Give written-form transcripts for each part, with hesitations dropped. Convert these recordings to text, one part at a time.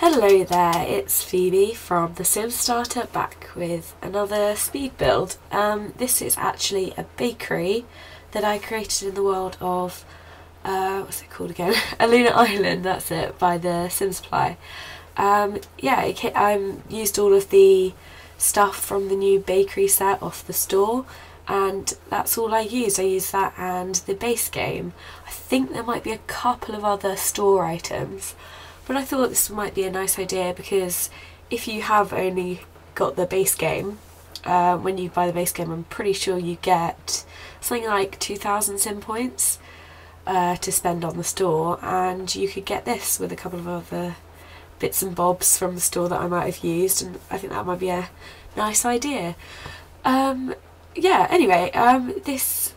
Hello there, it's Phoebe from The Sims Starter back with another speed build. This is actually a bakery that I created in the world of, what's it called again? Aluna Island, that's it, by the Sim Supply. I used all of the stuff from the new bakery set off the store, and that's all I used. I used that and the base game. I think there might be a couple of other store items, but I thought this might be a nice idea because if you have only got the base game, when you buy the base game, I'm pretty sure you get something like 2,000 sim points to spend on the store, and you could get this with a couple of other bits and bobs from the store that I might have used, and I think that might be a nice idea. This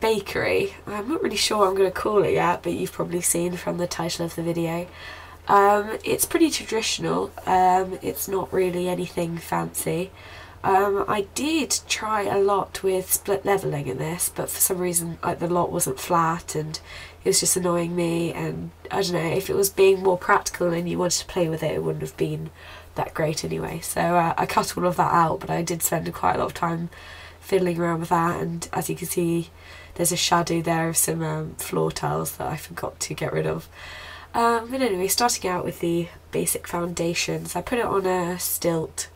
bakery, I'm not really sure what I'm going to call it yet, but you've probably seen from the title of the video. It's pretty traditional. It's not really anything fancy. I did try a lot with split levelling in this, but for some reason the lot wasn't flat and it was just annoying me, and I don't know, if it was being more practical and you wanted to play with it, it wouldn't have been that great anyway. So I cut all of that out, but I did spend quite a lot of time fiddling around with that, and as you can see there's a shadow there of some floor tiles that I forgot to get rid of. But anyway, starting out with the basic foundations, I put it on a stilt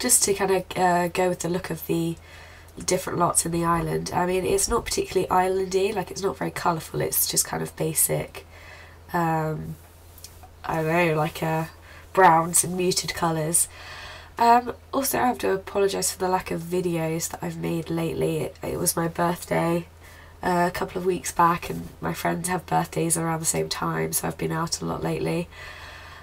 just to kind of go with the look of the different lots in the island. I mean, it's not particularly islandy, like it's not very colourful, it's just kind of basic, I don't know, like browns and muted colours. Also, I have to apologise for the lack of videos that I've made lately. It was my birthday a couple of weeks back, and my friends have birthdays around the same time, so I've been out a lot lately.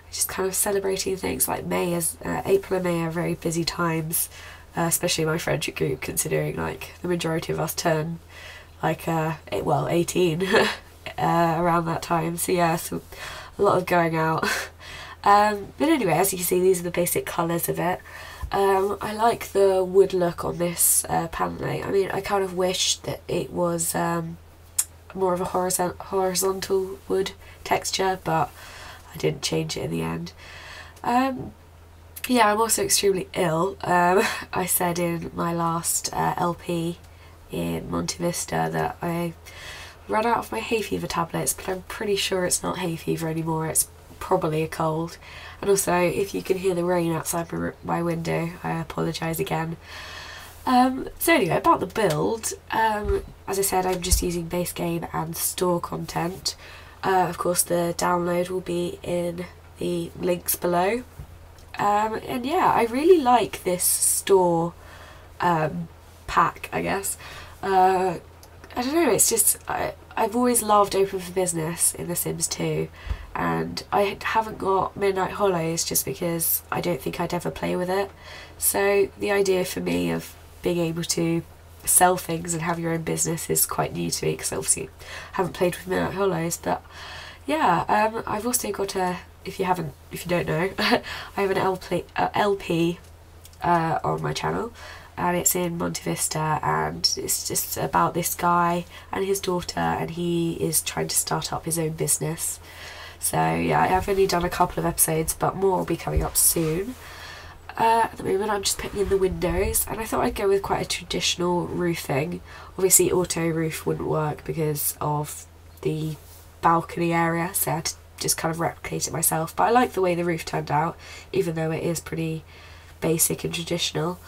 Just kind of celebrating things. Like April and May are very busy times, especially my friendship group, considering like the majority of us turn like 18 around that time. So yeah, so a lot of going out. But anyway, as you can see, these are the basic colours of it. I like the wood look on this paneling. I mean, I kind of wish that it was more of a horizontal wood texture, but I didn't change it in the end. Yeah, I'm also extremely ill. I said in my last LP in Monte Vista that I ran out of my hay fever tablets, but I'm pretty sure it's not hay fever anymore. It's probably a cold. And also, if you can hear the rain outside my window, I apologise again. So anyway, about the build, as I said, I'm just using base game and store content. Of course, the download will be in the links below. And yeah, I really like this store pack, I guess. I don't know, it's just, I've always loved Open for Business in The Sims 2, and I haven't got Midnight Hollows just because I don't think I'd ever play with it. So the idea for me of being able to sell things and have your own business is quite new to me, because obviously I haven't played with Midnight Hollows. But yeah, I've also got if you don't know, I have an LP on my channel, and it's in Monte Vista, and it's just about this guy and his daughter, and he is trying to start up his own business. So yeah, I've only done a couple of episodes, but more will be coming up soon. At the moment I'm just putting in the windows, and I thought I'd go with quite a traditional roofing. Obviously auto roof wouldn't work because of the balcony area, so I had to just kind of replicate it myself, but I like the way the roof turned out, even though it is pretty basic and traditional.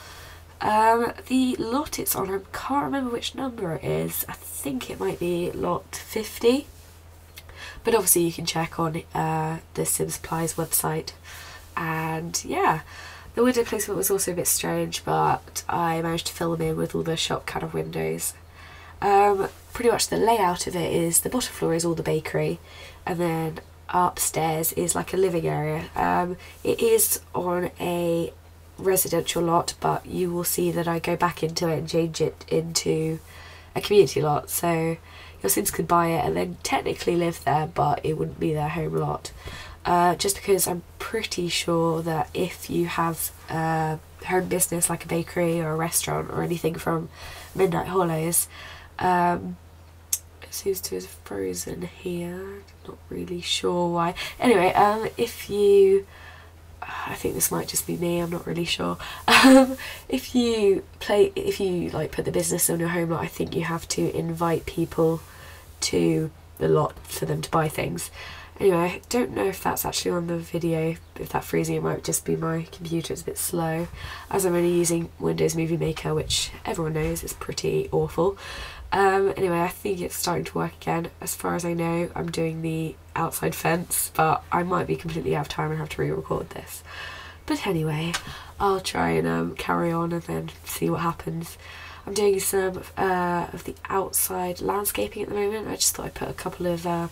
The lot it's on, I can't remember which number it is. I think it might be lot 50, but obviously you can check on the Sim Supply's website. And yeah, the window placement was also a bit strange, but I managed to fill them in with all the shop kind of windows. Pretty much the layout of it is the bottom floor is all the bakery, and then upstairs is like a living area. It is on a residential lot, but you will see that I go back into it and change it into a community lot, so your Sims could buy it and then technically live there, but it wouldn't be their home lot. Just because I'm pretty sure that if you have a home business like a bakery or a restaurant or anything from Midnight Hollows, seems to have frozen here. Not really sure why. Anyway, if you, I think this might just be me, I'm not really sure. If you like put the business on your home lot, I think you have to invite people to the lot for them to buy things. Anyway, I don't know if that's actually on the video, if that freezing, it might just be my computer, it's a bit slow, as I'm only using Windows Movie Maker, which everyone knows is pretty awful. Anyway, I think it's starting to work again. As far as I know, I'm doing the outside fence, but I might be completely out of time and have to re-record this. But anyway, I'll try and carry on and then see what happens. I'm doing some of the outside landscaping at the moment. I just thought I'd put a couple of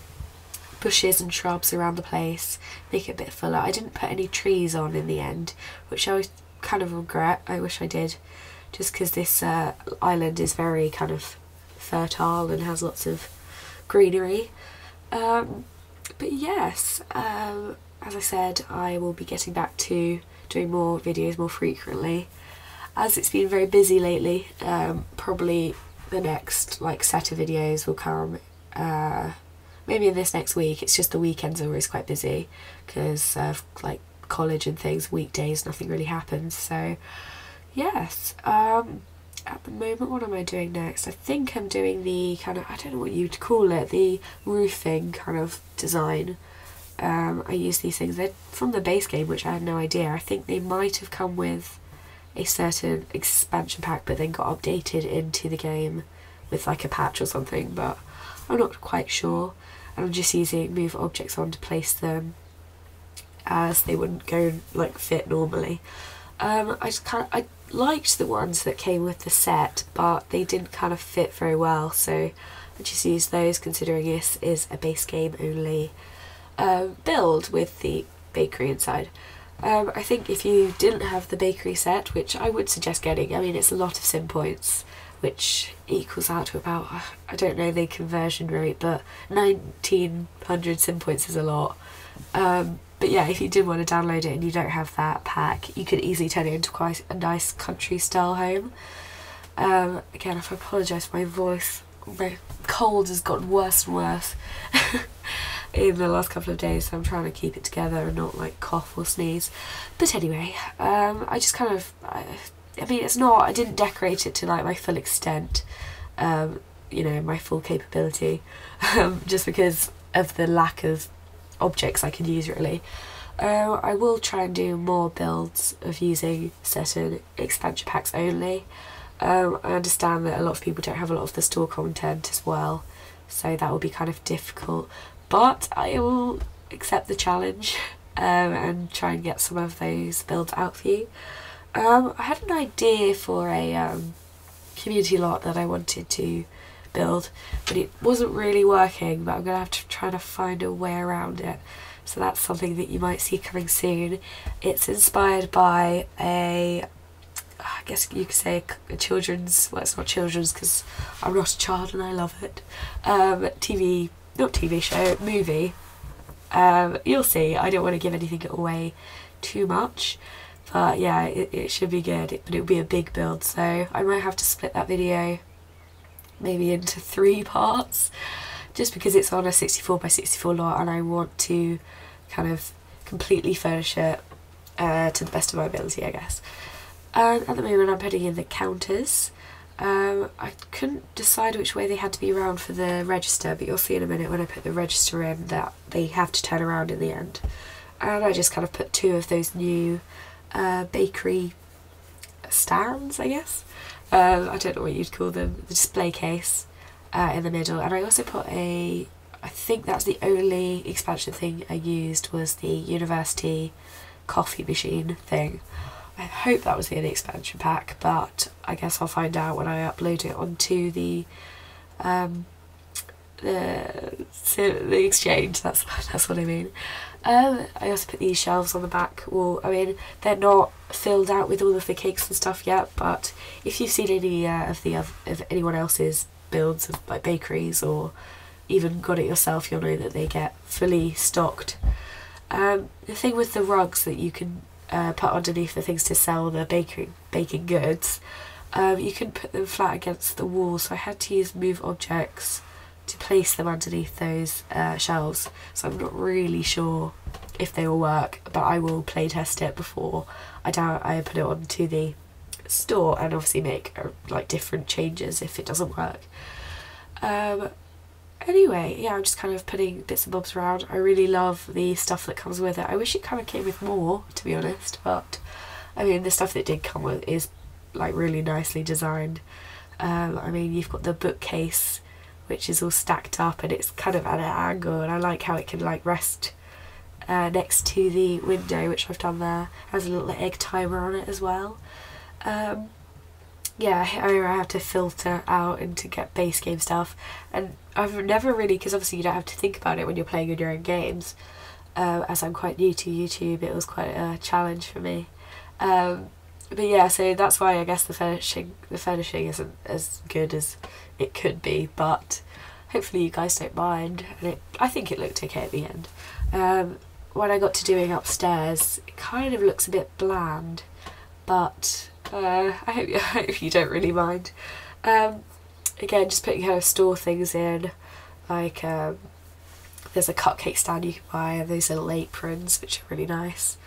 bushes and shrubs around the place, make it a bit fuller. I didn't put any trees on in the end, which I kind of regret. I wish I did, just because this island is very kind of fertile and has lots of greenery. But yes, as I said, I will be getting back to doing more videos more frequently, as it's been very busy lately. Probably the next set of videos will come maybe in this next week. It's just the weekends are always quite busy because of college and things. Weekdays nothing really happens, so yes. At the moment, what am I doing next? I think I'm doing the kind of, I don't know what you'd call it, the roofing kind of design. I use these things, they're from the base game, which I had no idea. I think they might have come with a certain expansion pack but then got updated into the game with a patch or something, but I'm not quite sure. And I'm just using move objects on to place them as they wouldn't go fit normally. I liked the ones that came with the set, but they didn't kind of fit very well, so I just used those, considering this is a base game only build with the bakery inside. I think if you didn't have the bakery set, which I would suggest getting, I mean it's a lot of sim points, which equals out to about, I don't know the conversion rate, but 1900 sim points is a lot. But yeah, if you did want to download it and you don't have that pack, you could easily turn it into quite a nice country style home. Again, I apologise for my voice, my cold has gotten worse and worse in the last couple of days, so I'm trying to keep it together and not cough or sneeze. But anyway, I just kind of, I mean it's not, I didn't decorate it to my full extent, you know, my full capability, just because of the lack of objects I can use really. I will try and do more builds of using certain expansion packs only. I understand that a lot of people don't have a lot of the store content as well, so that will be kind of difficult, but I will accept the challenge and try and get some of those builds out for you. I had an idea for a community lot that I wanted to build, but it wasn't really working, but I'm going to have to try to find a way around it, so that's something that you might see coming soon. It's inspired by a, I guess you could say a children's, well it's not children's because I'm not a child and I love it, TV, not TV show, movie. You'll see, I don't want to give anything away too much, but yeah, it should be good, but it'll be a big build, so I might have to split that video maybe into 3 parts, just because it's on a 64x64 lot and I want to kind of completely furnish it to the best of my ability, I guess. And at the moment I'm putting in the counters. I couldn't decide which way they had to be around for the register, but you'll see in a minute when I put the register in that they have to turn around in the end. And I just kind of put 2 of those new bakery stands, I guess. I don't know what you'd call them, the display case in the middle, and I also put I think that's the only expansion thing I used, was the university coffee machine thing. I hope that was the only expansion pack, but I guess I'll find out when I upload it onto the exchange, that's what I mean. I also put these shelves on the back wall. I mean, they're not filled out with all of the cakes and stuff yet, but if you've seen any of anyone else's builds of bakeries, or even got it yourself, you'll know that they get fully stocked. The thing with the rugs that you can put underneath the things to sell the baking goods, you can put them flat against the wall, so I had to use move objects to place them underneath those shelves, so I'm not really sure if they will work, but I will play test it before I put it onto the store, and obviously make like different changes if it doesn't work. Anyway, yeah, I'm just kind of putting bits and bobs around. I really love the stuff that comes with it. I wish it kind of came with more, to be honest, but I mean, the stuff that did come with is like really nicely designed. I mean, you've got the bookcase, which is all stacked up and it's kind of at an angle, and I like how it can like rest next to the window, which I've done there. It has a little egg timer on it as well. Yeah, I have to filter out and to get base game stuff, and I've never really, because obviously you don't have to think about it when you're playing on your own games. As I'm quite new to YouTube, it was quite a challenge for me. But yeah, so that's why I guess the furnishing isn't as good as it could be, but hopefully you guys don't mind. And I think it looked okay at the end. When I got to doing upstairs, it kind of looks a bit bland, but I hope you don't really mind. Again, just putting kind of store things in, like there's a cupcake stand you can buy, and those little aprons, which are really nice.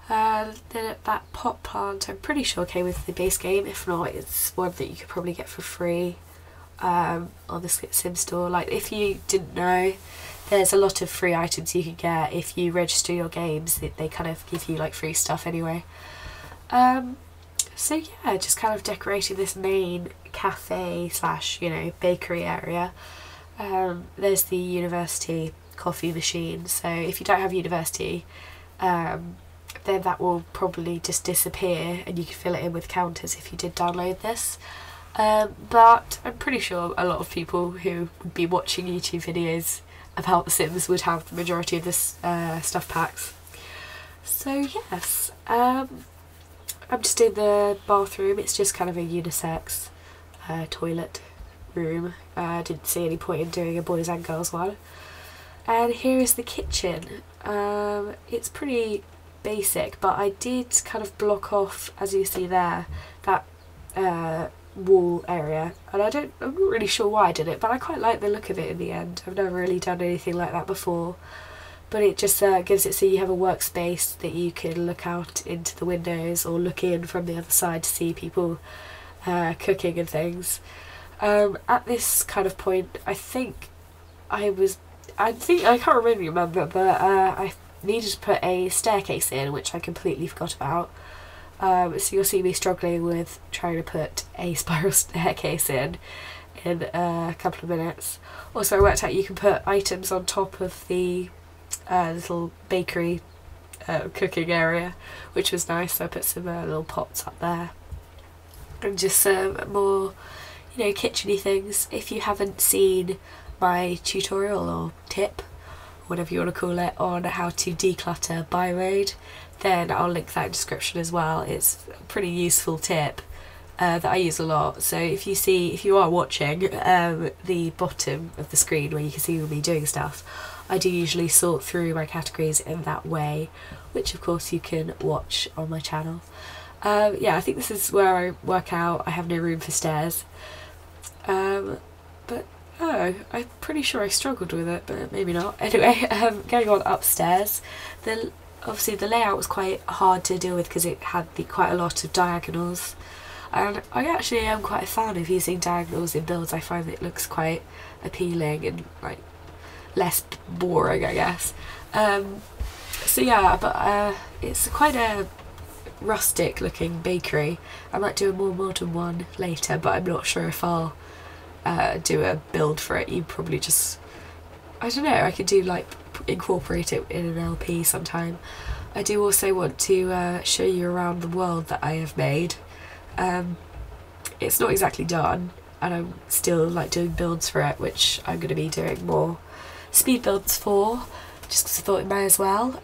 Then that pot plant, I'm pretty sure came with the base game. If not, it's one that you could probably get for free on the Sim store. Like, if you didn't know, there's a lot of free items you can get if you register your games. They kind of give you like free stuff anyway. So yeah, just kind of decorating this main cafe slash, you know, bakery area. There's the university coffee machine, so if you don't have university, then that will probably just disappear and you can fill it in with counters if you did download this. But I'm pretty sure a lot of people who would be watching YouTube videos about The Sims would have the majority of this stuff packs. So yes, I'm just in the bathroom. It's just kind of a unisex toilet room. I didn't see any point in doing a boys and girls one. And here is the kitchen. It's pretty basic, but I did kind of block off, as you see there, that wall area, and I'm not really sure why I did it, but I quite like the look of it in the end. I've never really done anything like that before, but it just gives it so you have a workspace that you can look out into the windows or look in from the other side to see people cooking and things. At this kind of point, I can't really remember, but I needed to put a staircase in, which I completely forgot about. So you'll see me struggling with trying to put a spiral staircase in a couple of minutes. Also, I worked out you can put items on top of the little bakery cooking area, which was nice. So I put some little pots up there, and just some more, you know, kitchen-y things. If you haven't seen my tutorial or tip, whatever you want to call it, on how to declutter by mode, then I'll link that in the description as well. It's a pretty useful tip that I use a lot. So if you are watching the bottom of the screen where you can see me doing stuff, I do usually sort through my categories in that way, which of course you can watch on my channel. Yeah, I think this is where I work out. I have no room for stairs, but oh, I'm pretty sure I struggled with it, but maybe not. Anyway, going on upstairs, obviously the layout was quite hard to deal with because it had quite a lot of diagonals, and I actually am quite a fan of using diagonals in builds. I find it looks quite appealing and like less boring, I guess. So yeah, but it's quite a rustic looking bakery. I might do a more modern one later, but I'm not sure if I'll do a build for it. You probably just, I don't know, I could do like incorporate it in an LP sometime. I do also want to show you around the world that I have made. It's not exactly done, and I'm still like doing builds for it, which I'm going to be doing more speed builds for, just because I thought it may as well.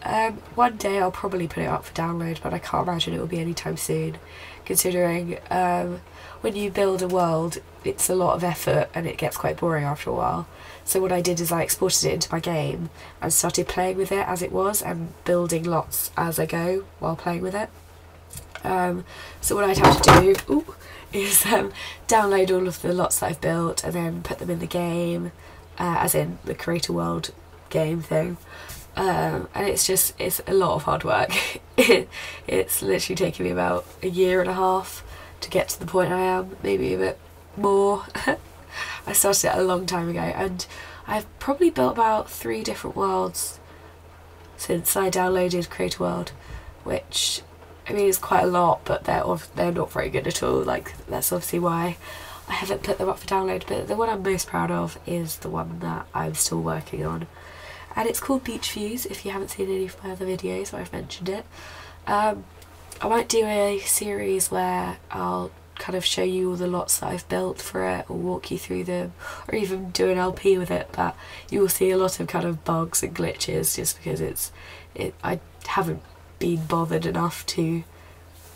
One day I'll probably put it up for download, but I can't imagine it will be anytime soon, considering when you build a world, it's a lot of effort and it gets quite boring after a while. So what I did is I exported it into my game and started playing with it as it was and building lots as I go while playing with it. So what I'd have to do is download all of the lots that I've built and then put them in the game, as in the Creator World game thing. And it's a lot of hard work. It's literally taken me about a year and a half to get to the point I am, maybe a bit more. I started it a long time ago, and I've probably built about 3 different worlds since I downloaded Creator World, which, I mean, is quite a lot, but they're not very good at all. Like, that's obviously why I haven't put them up for download, but the one I'm most proud of is the one that I'm still working on. And it's called Beach Views, if you haven't seen any of my other videos where I've mentioned it. I might do a series where I'll kind of show you all the lots that I've built for it, or walk you through them, or even do an LP with it, but you will see a lot of kind of bugs and glitches just because I haven't been bothered enough to,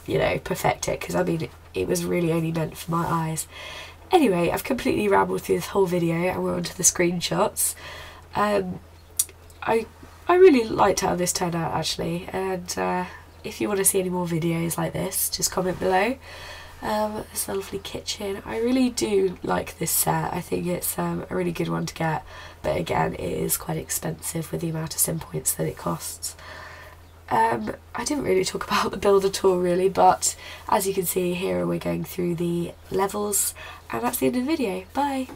you know, perfect it, because I mean it was really only meant for my eyes. Anyway, I've completely rambled through this whole video and we're on to the screenshots. I really liked how this turned out, actually, and if you want to see any more videos like this, just comment below. It's a lovely kitchen. I really do like this set. I think it's a really good one to get, but again, it is quite expensive with the amount of sim points that it costs. I didn't really talk about the build at all, really, but as you can see here, we're going through the levels, and that's the end of the video. Bye!